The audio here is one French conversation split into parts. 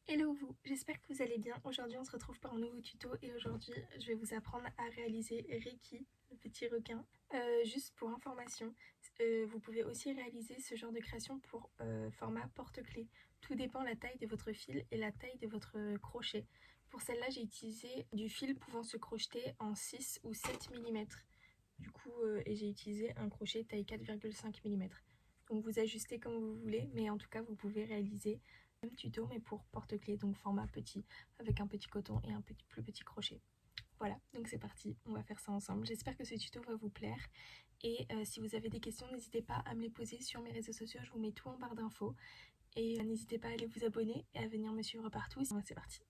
Hello vous, j'espère que vous allez bien. Aujourd'hui on se retrouve pour un nouveau tuto et aujourd'hui je vais vous apprendre à réaliser Ricky, le petit requin. Juste pour information, vous pouvez aussi réaliser ce genre de création pour format porte-clés. Tout dépend de la taille de votre fil et la taille de votre crochet. Pour celle-là j'ai utilisé du fil pouvant se crocheter en 6 ou 7 mm. Du coup, et j'ai utilisé un crochet taille 4,5 mm. Donc vous ajustez comme vous voulez, mais en tout cas vous pouvez réaliser le même tuto mais pour porte-clés, donc format petit, avec un petit coton et un plus petit crochet. Voilà, donc c'est parti, on va faire ça ensemble. J'espère que ce tuto va vous plaire. Et si vous avez des questions, n'hésitez pas à me les poser sur mes réseaux sociaux, je vous mets tout en barre d'infos. Et n'hésitez pas à aller vous abonner et à venir me suivre partout. C'est parti.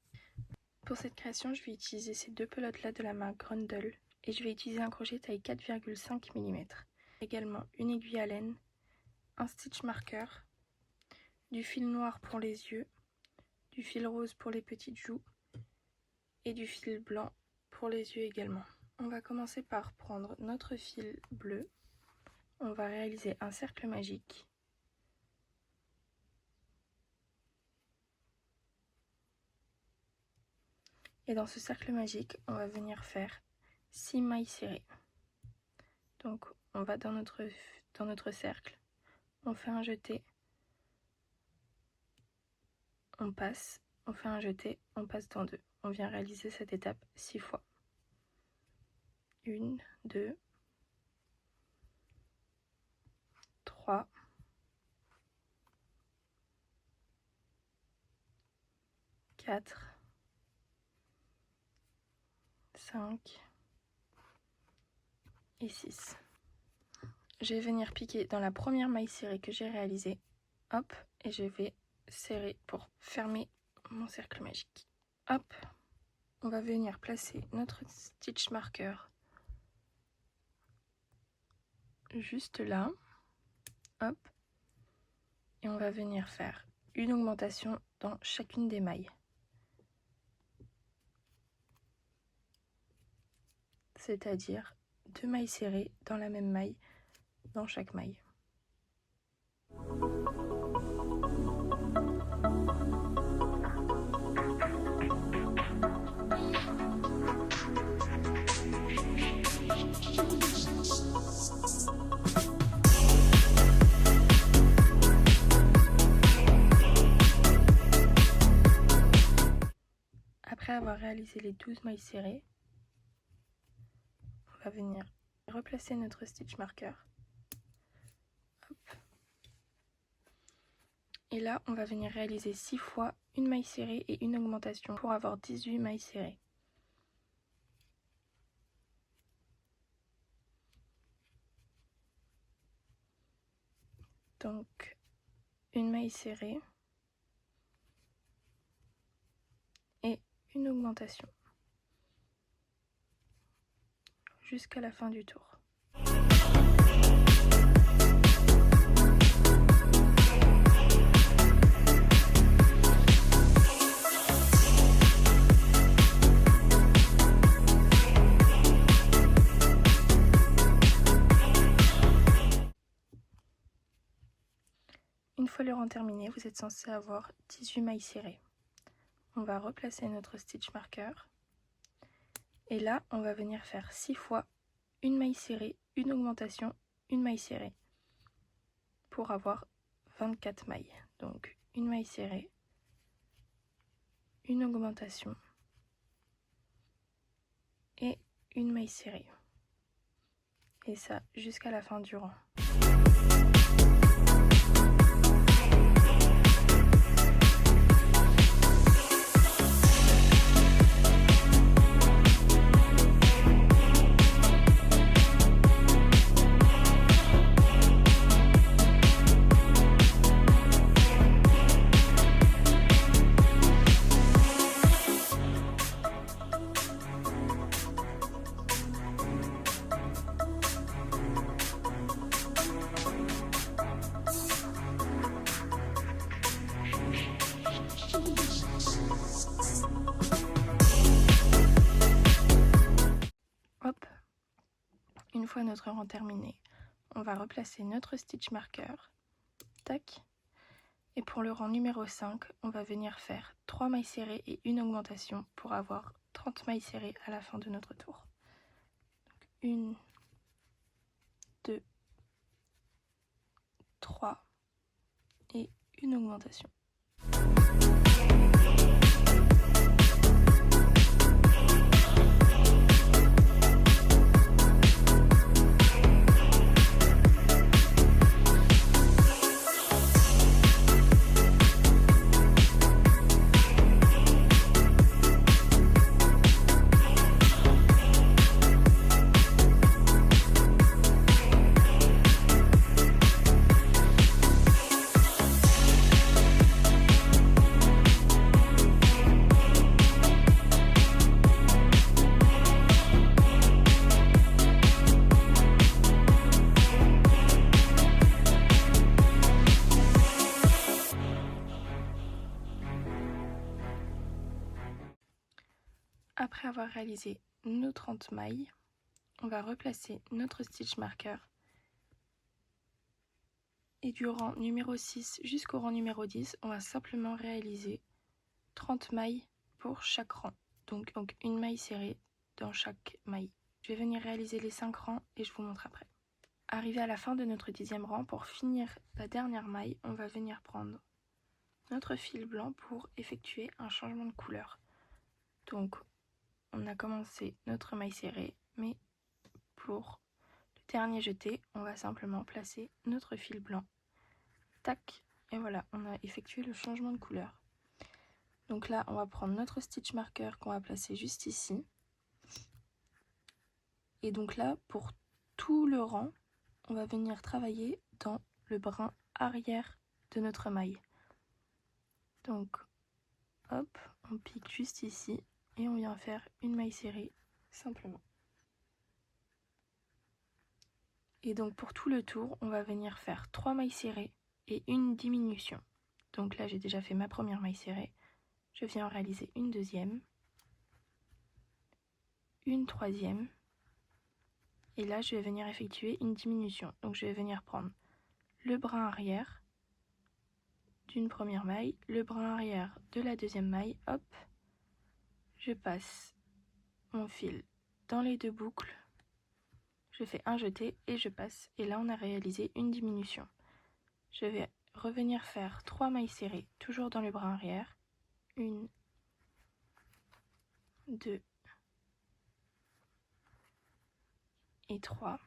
Pour cette création, je vais utiliser ces deux pelotes là de la marque Grundle. Et je vais utiliser un crochet taille 4,5 mm. Également une aiguille à laine, un stitch marker, du fil noir pour les yeux, du fil rose pour les petites joues et du fil blanc pour les yeux également. On va commencer par prendre notre fil bleu, on va réaliser un cercle magique. Et dans ce cercle magique, on va venir faire 6 mailles serrées. Donc on va dans notre cercle, on fait un jeté, on passe, on fait un jeté, on passe dans deux. On vient réaliser cette étape 6 fois. 1, 2, 3, 4, 5 et 6. Je vais venir piquer dans la première maille serrée que j'ai réalisée, hop, et je vais serrer pour fermer mon cercle magique. Hop, on va venir placer notre stitch marker juste là, hop, et on va venir faire une augmentation dans chacune des mailles. C'est-à-dire 2 mailles serrées dans la même maille, dans chaque maille. Après avoir réalisé les 12 mailles serrées, on va venir replacer notre stitch marker. Hop. Et là, on va venir réaliser 6 fois une maille serrée et une augmentation pour avoir 18 mailles serrées. Donc, une maille serrée et une augmentation jusqu'à la fin du tour. Une fois le rang terminé, vous êtes censé avoir 18 mailles serrées. On va replacer notre stitch marker. Et là, on va venir faire 6 fois une maille serrée, une augmentation, une maille serrée. Pour avoir 24 mailles. Donc, une maille serrée, une augmentation et une maille serrée. Et ça jusqu'à la fin du rang. Hop, une fois notre rang terminé, on va replacer notre stitch marker, tac, Et pour le rang numéro 5, on va venir faire 3 mailles serrées et une augmentation pour avoir 30 mailles serrées à la fin de notre tour. Donc 1, 2, 3 et une augmentation. Après avoir réalisé nos 30 mailles, on va replacer notre stitch marker et du rang numéro 6 jusqu'au rang numéro 10, on va simplement réaliser 30 mailles pour chaque rang. Donc une maille serrée dans chaque maille. Je vais venir réaliser les 5 rangs et je vous montre après. Arrivé à la fin de notre 10e rang, pour finir la dernière maille, on va venir prendre notre fil blanc pour effectuer un changement de couleur. Donc on a commencé notre maille serrée, mais pour le dernier jeté, on va simplement placer notre fil blanc. Tac, et voilà, on a effectué le changement de couleur. Donc là, on va prendre notre stitch marker qu'on va placer juste ici. Et donc là, pour tout le rang, on va venir travailler dans le brin arrière de notre maille. Donc, hop, on pique juste ici et on vient faire une maille serrée simplement. Et donc pour tout le tour, on va venir faire 3 mailles serrées et une diminution. Donc là, j'ai déjà fait ma première maille serrée. Je viens en réaliser une deuxième, une troisième, et là, je vais venir effectuer une diminution. Donc je vais venir prendre le brin arrière d'une première maille, le brin arrière de la deuxième maille, hop, je passe mon fil dans les deux boucles, je fais un jeté et je passe. Et là, on a réalisé une diminution. Je vais revenir faire 3 mailles serrées, toujours dans le brin arrière. 1, 2 et 3.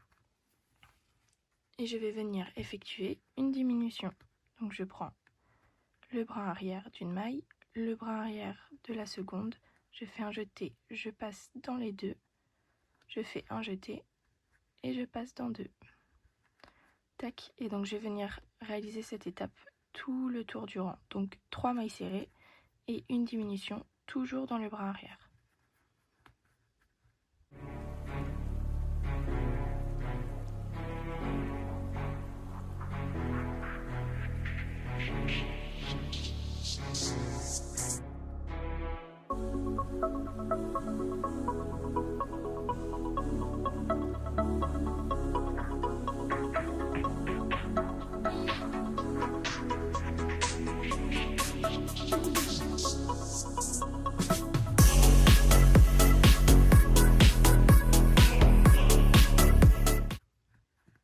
Et je vais venir effectuer une diminution. Donc je prends le brin arrière d'une maille, le brin arrière de la seconde, je fais un jeté, je passe dans les deux, je fais un jeté et je passe dans deux. Tac, et donc je vais venir réaliser cette étape tout le tour du rang. Donc 3 mailles serrées et une diminution, toujours dans le brin arrière.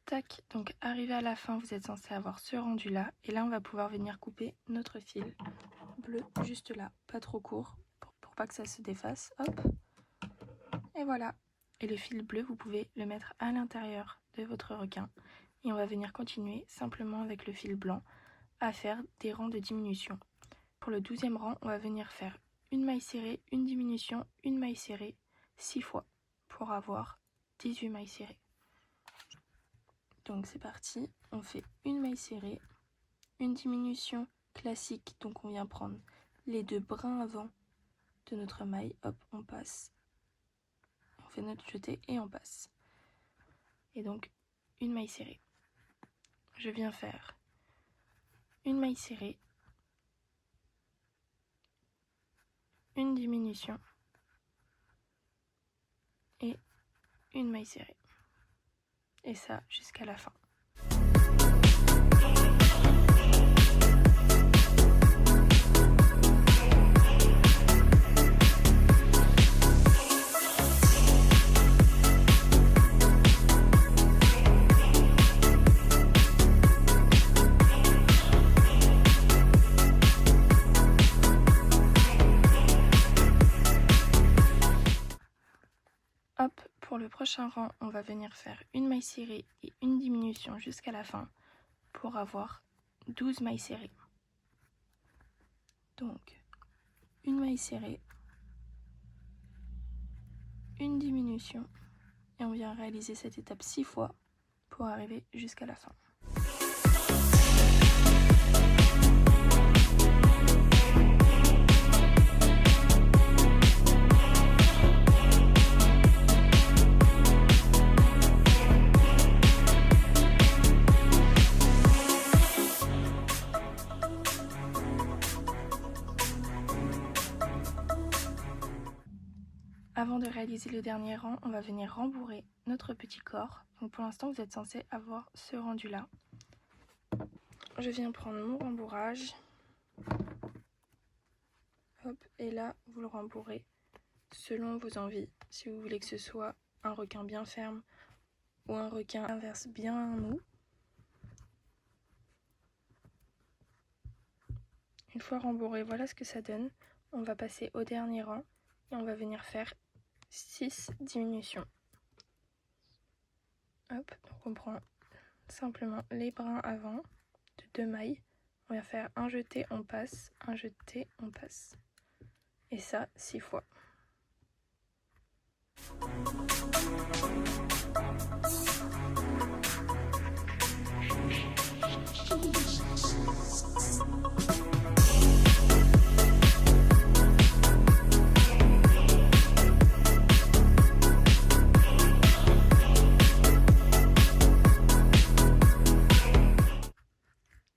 Tac, donc arrivé à la fin, vous êtes censé avoir ce rendu là, et là on va pouvoir venir couper notre fil bleu juste là, pas trop court, pour pas que ça se défasse, hop, et voilà. Et le fil bleu, vous pouvez le mettre à l'intérieur de votre requin, et on va venir continuer simplement avec le fil blanc à faire des rangs de diminution. Pour le 12e rang, on va venir faire une maille serrée, une diminution, une maille serrée 6 fois pour avoir 18 mailles serrées. Donc c'est parti, on fait une maille serrée, une diminution classique, donc on vient prendre les deux brins avant de notre maille, hop, on passe, on fait notre jeté et on passe. Et donc une maille serrée. Je viens faire une maille serrée, une diminution et une maille serrée. Et ça jusqu'à la fin. prochain rang, on va venir faire une maille serrée et une diminution jusqu'à la fin pour avoir 12 mailles serrées. Donc, une maille serrée, une diminution, et on vient réaliser cette étape 6 fois pour arriver jusqu'à la fin. Avant de réaliser le dernier rang, on va venir rembourrer notre petit corps. Donc pour l'instant, vous êtes censé avoir ce rendu-là. Je viens prendre mon rembourrage. Hop, et là, vous le rembourrez selon vos envies. Si vous voulez que ce soit un requin bien ferme ou un requin inverse bien mou. Une fois rembourré, voilà ce que ça donne. On va passer au dernier rang et on va venir faire 6 diminutions. Hop, donc on prend simplement les brins avant de 2 mailles. On va faire un jeté, on passe, un jeté, on passe. Et ça, 6 fois.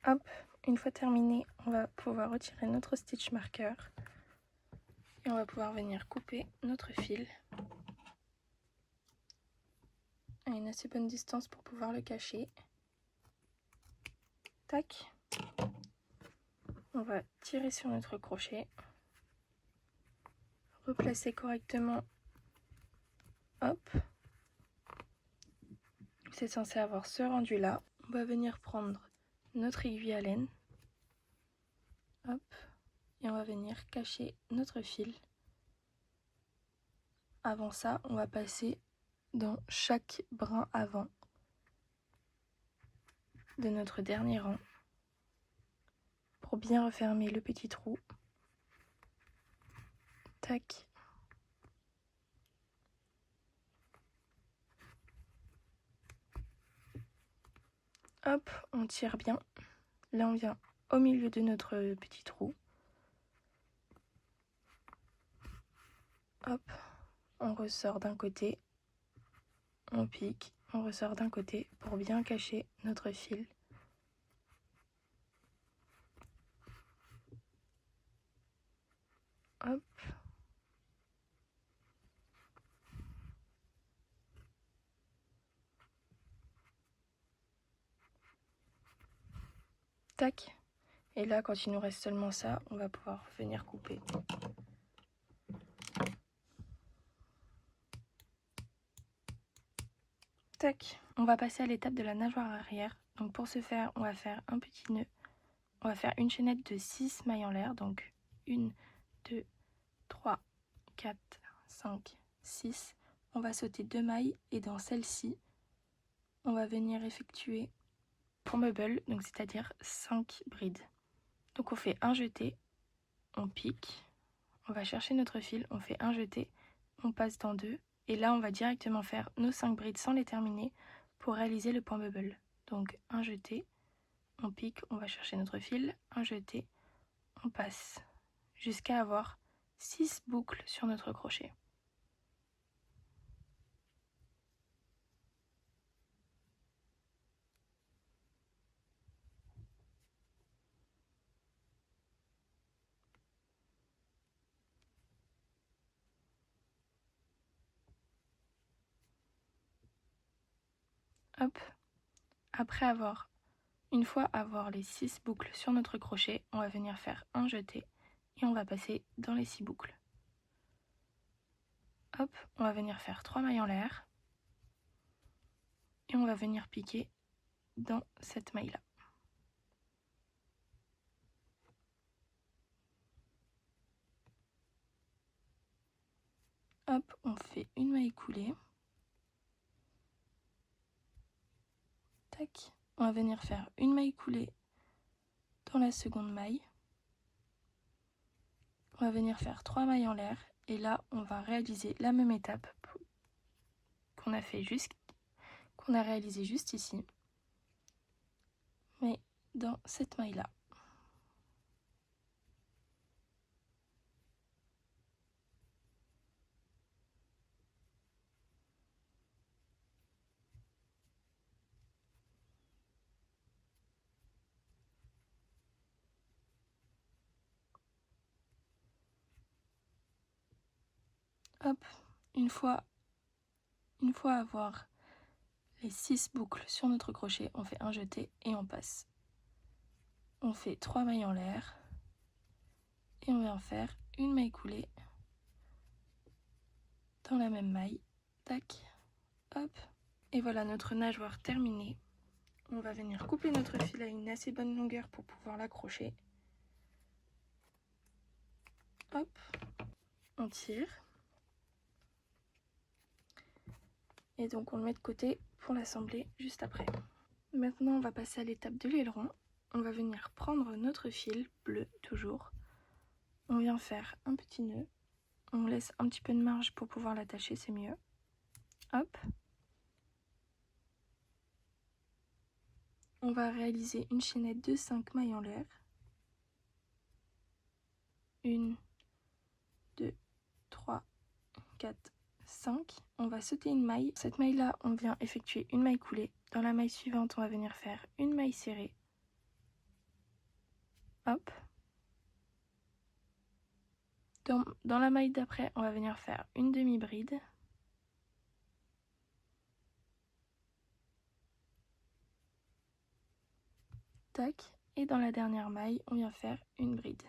Hop, une fois terminé, on va pouvoir retirer notre stitch marker et on va pouvoir venir couper notre fil à une assez bonne distance pour pouvoir le cacher. Tac, on va tirer sur notre crochet, replacer correctement. Hop, c'est censé avoir ce rendu là. On va venir prendre notre aiguille à laine, hop, et on va venir cacher notre fil. Avant ça, on va passer dans chaque brin avant de notre dernier rang pour bien refermer le petit trou. Tac. Hop, on tire bien. Là, on vient au milieu de notre petit trou. Hop, on ressort d'un côté, on pique, on ressort d'un côté pour bien cacher notre fil. Hop. Tac. Et là, quand il nous reste seulement ça, on va pouvoir venir couper. Tac. On va passer à l'étape de la nageoire arrière. Donc pour ce faire, on va faire un petit nœud. On va faire une chaînette de 6 mailles en l'air. Donc 1, 2, 3, 4, 5, 6. On va sauter 2 mailles et dans celle-ci, on va venir effectuer bubble, donc c'est-à-dire 5 brides. Donc on fait un jeté, on pique, on va chercher notre fil, on fait un jeté, on passe dans 2 et là on va directement faire nos 5 brides sans les terminer pour réaliser le point bubble. Donc un jeté, on pique, on va chercher notre fil, un jeté, on passe jusqu'à avoir 6 boucles sur notre crochet. Hop, après une fois avoir les 6 boucles sur notre crochet, on va venir faire un jeté et on va passer dans les 6 boucles. Hop, on va venir faire 3 mailles en l'air et on va venir piquer dans cette maille là. Hop, on fait une maille coulée Tac. On va venir faire une maille coulée dans la seconde maille. On va venir faire 3 mailles en l'air et là on va réaliser la même étape qu'on a réalisé juste ici, mais dans cette maille là. Hop, une fois avoir les 6 boucles sur notre crochet, on fait un jeté et on passe. On fait 3 mailles en l'air et on vient faire une maille coulée dans la même maille. Tac, hop, et voilà notre nageoire terminée. On va venir couper notre fil à une assez bonne longueur pour pouvoir l'accrocher. Hop, on tire. Et donc on le met de côté pour l'assembler juste après. Maintenant on va passer à l'étape de l'aileron. On va venir prendre notre fil bleu toujours. On vient faire un petit nœud. On laisse un petit peu de marge pour pouvoir l'attacher, c'est mieux. Hop. On va réaliser une chaînette de 5 mailles en l'air. 1, 2, 3, 4, 5. On va sauter une maille. Cette maille là, on vient effectuer une maille coulée. Dans la maille suivante, on va venir faire une maille serrée. Hop. Dans la maille d'après, on va venir faire une demi-bride. Tac. Et dans la dernière maille, on vient faire une bride.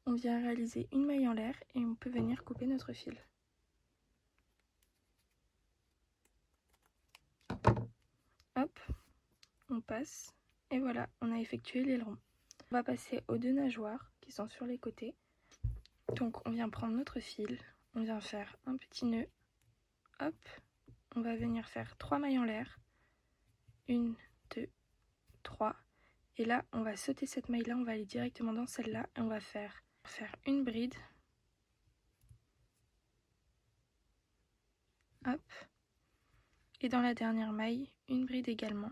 On vient réaliser une maille en l'air et on peut venir couper notre fil. Hop, on passe. Et voilà, on a effectué l'aileron. On va passer aux 2 nageoires qui sont sur les côtés. Donc on vient prendre notre fil, on vient faire un petit nœud. Hop, on va venir faire 3 mailles en l'air. 1, 2, 3. Et là, on va sauter cette maille-là, on va aller directement dans celle-là et on va faire une bride. Hop. Et dans la dernière maille, une bride également.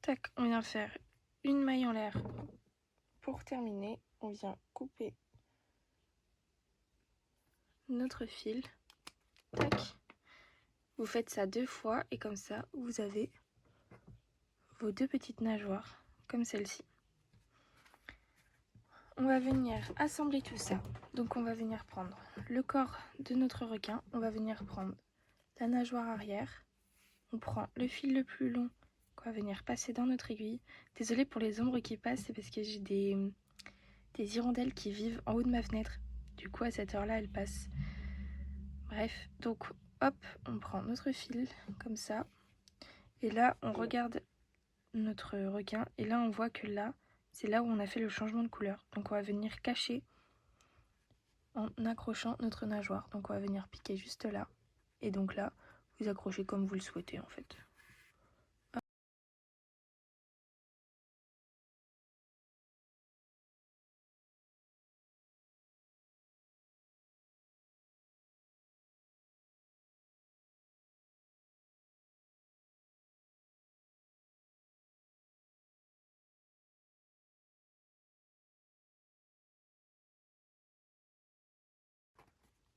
Tac, on vient faire une maille en l'air. Pour terminer, on vient couper notre fil. Tac. Vous faites ça 2 fois et comme ça, vous avez vos 2 petites nageoires, comme celle-ci. On va venir assembler tout ça. Donc on va venir prendre le corps de notre requin, on va venir prendre la nageoire arrière, on prend le fil le plus long qu'on va venir passer dans notre aiguille. Désolée pour les ombres qui passent, c'est parce que j'ai des hirondelles qui vivent en haut de ma fenêtre. Du coup à cette heure-là elles passent. Bref, donc hop, on prend notre fil comme ça. Et là on regarde notre requin et là on voit que là, c'est là où on a fait le changement de couleur. Donc on va venir cacher en accrochant notre nageoire. Donc on va venir piquer juste là. Et donc là, vous accrochez comme vous le souhaitez en fait. Hop.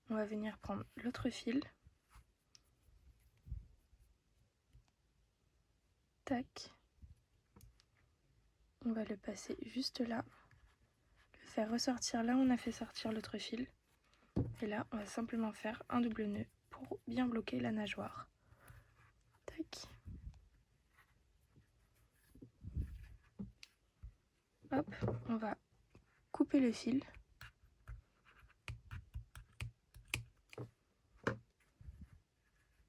On va venir prendre l'autre fil. Tac. On va le passer juste là. Le faire ressortir là où on a fait sortir l'autre fil. Et là, on va simplement faire un double nœud pour bien bloquer la nageoire. Tac. Hop, on va couper le fil.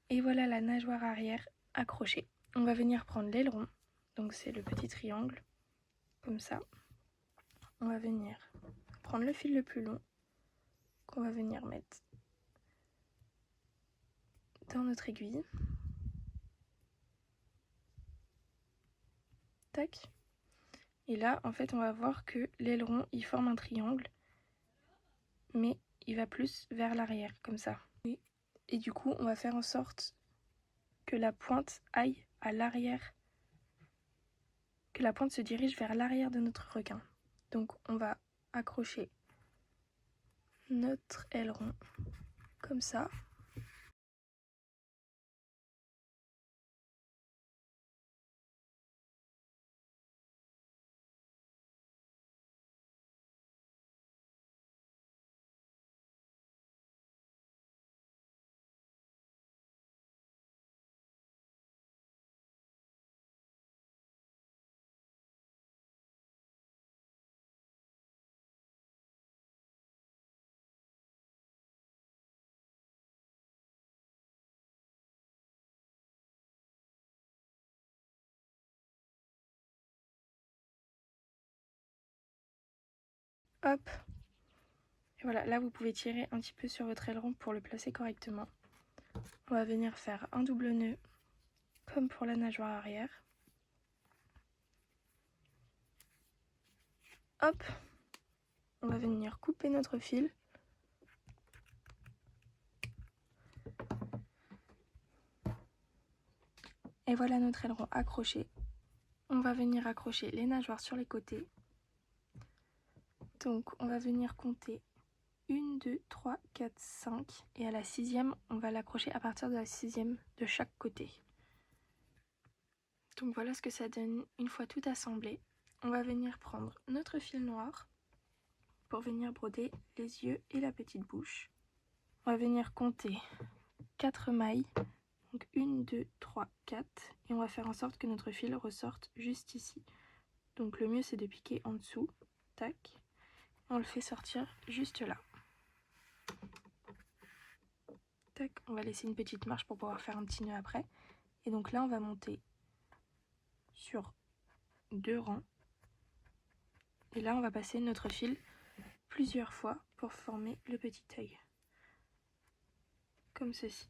Et voilà la nageoire arrière accrochée. On va venir prendre l'aileron. Donc c'est le petit triangle, comme ça. On va venir prendre le fil le plus long qu'on va venir mettre dans notre aiguille. Tac. Et là, en fait, on va voir que l'aileron, il forme un triangle, mais il va plus vers l'arrière, comme ça. Et du coup, on va faire en sorte que la pointe aille à l'arrière, que la pointe se dirige vers l'arrière de notre requin. Donc, on va accrocher notre aileron comme ça. Hop. Et voilà, là vous pouvez tirer un petit peu sur votre aileron pour le placer correctement. On va venir faire un double nœud comme pour la nageoire arrière. Hop. On va venir couper notre fil. Et voilà notre aileron accroché. On va venir accrocher les nageoires sur les côtés. Donc on va venir compter 1, 2, 3, 4, 5 et à la 6e, on va l'accrocher à partir de la 6e de chaque côté. Donc voilà ce que ça donne une fois tout assemblé. On va venir prendre notre fil noir pour venir broder les yeux et la petite bouche. On va venir compter 4 mailles, donc 1, 2, 3, 4 et on va faire en sorte que notre fil ressorte juste ici. Donc le mieux c'est de piquer en dessous, tac, on le fait sortir juste là. Tac, on va laisser une petite marche pour pouvoir faire un petit nœud après. Et donc là, on va monter sur 2 rangs. Et là, on va passer notre fil plusieurs fois pour former le petit œil. Comme ceci.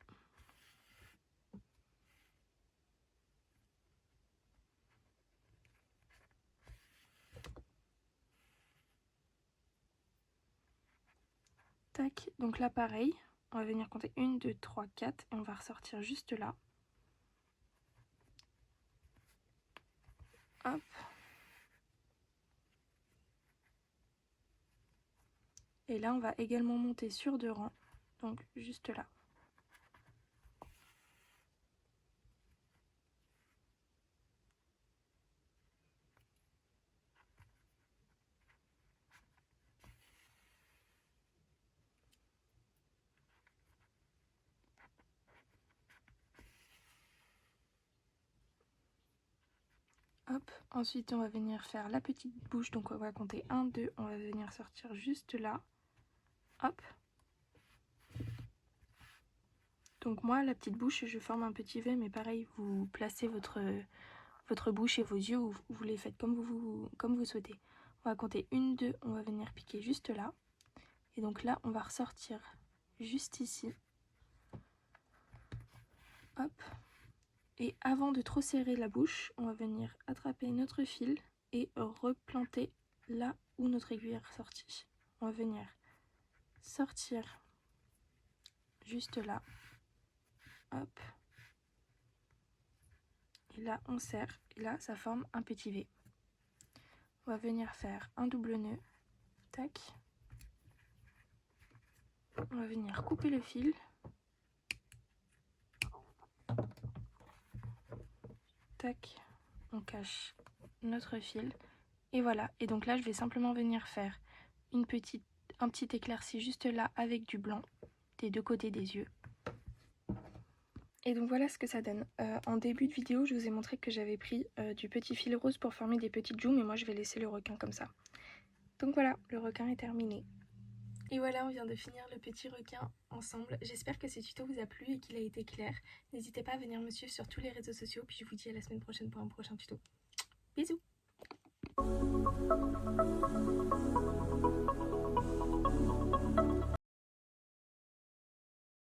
Tac, donc là, pareil. On va venir compter 1, 2, 3, 4 et on va ressortir juste là. Hop. Et là, on va également monter sur 2 rangs, donc juste là. Hop, ensuite on va venir faire la petite bouche, donc on va compter 1, 2, on va venir sortir juste là. Hop. Donc moi, la petite bouche, je forme un petit V, mais pareil, vous placez votre bouche et vos yeux, vous les faites comme vous souhaitez. On va compter 1, 2, on va venir piquer juste là. Et donc là, on va ressortir juste ici. Hop. Et avant de trop serrer la bouche, on va venir attraper notre fil et replanter là où notre aiguille est ressortie. On va venir sortir juste là. Hop. Et là, on serre. Et là, ça forme un petit V. On va venir faire un double nœud. Tac. On va venir couper le fil. Tac. On cache notre fil. Et voilà. Et donc là, je vais simplement venir faire un petit éclairci juste là avec du blanc des deux côtés des yeux. Et donc voilà ce que ça donne. En début de vidéo, je vous ai montré que j'avais pris du petit fil rose pour former des petites joues, mais moi je vais laisser le requin comme ça. Donc voilà, le requin est terminé. Et voilà, on vient de finir le petit requin ensemble. J'espère que ce tuto vous a plu et qu'il a été clair. N'hésitez pas à venir me suivre sur tous les réseaux sociaux, puis je vous dis à la semaine prochaine pour un prochain tuto. Bisous!